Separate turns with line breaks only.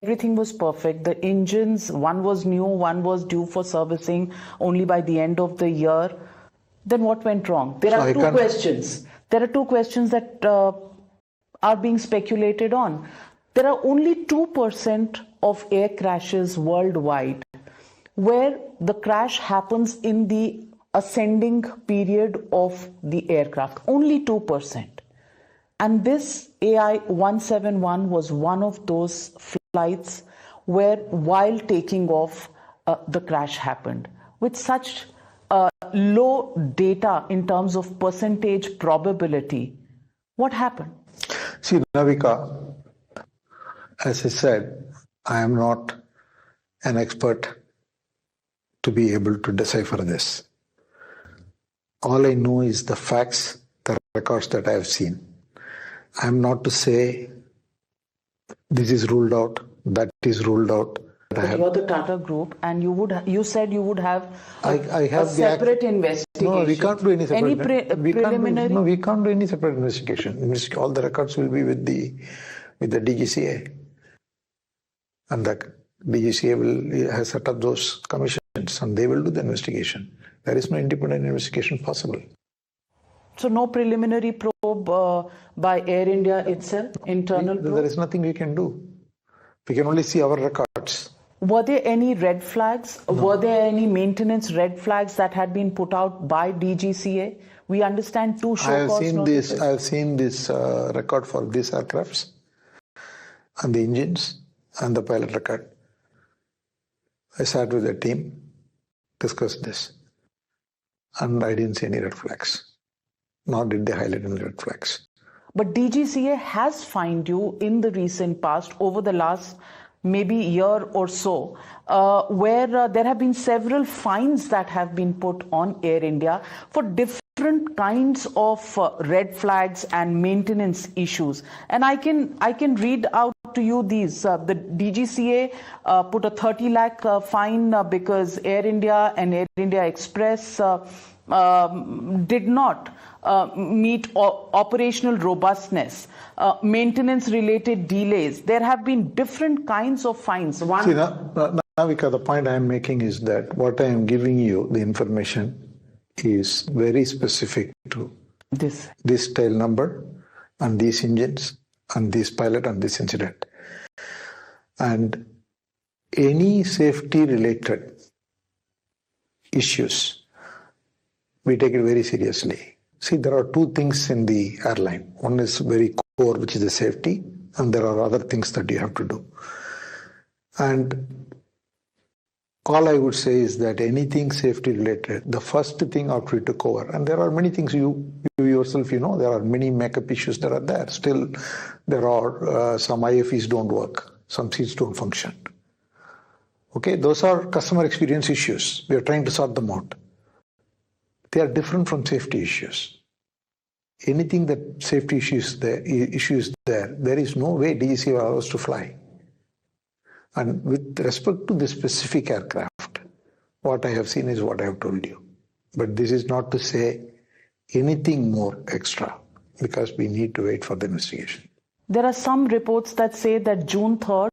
everything was perfect. The engines, one was new, one was due for servicing only by the end of the year. Then what went wrong? There are two questions. There are two questions that are being speculated on. There are only 2% of air crashes worldwide where the crash happens in the ascending period of the aircraft. Only 2%. And this AI-171 was one of those flights where, while taking off, the crash happened. With such low data in terms of percentage probability, what happened?
See, Navika, as I said, I am not an expert to be able to decipher this. All I know is the facts, the records that I have seen. I am not to say this is ruled out, that is ruled out.
But you are the Tata Group, and you said you would have
a
separate investigation.
No, we can't do any separate.
Preliminary?
We can't do any separate investigation. All the records will be with the DGCA, and the DGCA has set up those commissions, and they will do the investigation. There is no independent investigation possible.
So no preliminary probe by Air India itself, internal probe?
There is nothing we can do. We can only see our records.
Were there any red flags? No. Were there any maintenance red flags that had been put out by DGCA? We understand two show cause notices.
I have seen this record for these aircrafts and the engines and the pilot record. I sat with the team, discussed this, and I didn't see any red flags. Nor did they highlight any red flags.
But DGCA has fined you in the recent past, over the last maybe year or so, where there have been several fines that have been put on Air India for different kinds of red flags and maintenance issues. And I can read out to you these. The DGCA put a 30 lakh fine because Air India and Air India Express did not meet operational robustness, maintenance-related delays. There have been different kinds of fines.
See, Navika, the point I am making is that what I am giving you, the information, is very specific to this tail number and these engines and this pilot and this incident. And any safety-related issues, we take it very seriously. See, there are two things in the airline. One is very core, which is the safety, and there are other things that you have to do. And all I would say is that anything safety related, the first thing after we took over, and there are many things you yourself, there are many makeup issues that are there. Still, there are some IFEs don't work, some seats don't function. Okay, those are customer experience issues. We are trying to sort them out. They are different from safety issues. Anything that safety issues there, there is no way DGCA will allow us to fly. And with respect to this specific aircraft, what I have seen is what I have told you. But this is not to say anything more extra, because we need to wait for the investigation.
There are some reports that say that June 3rd,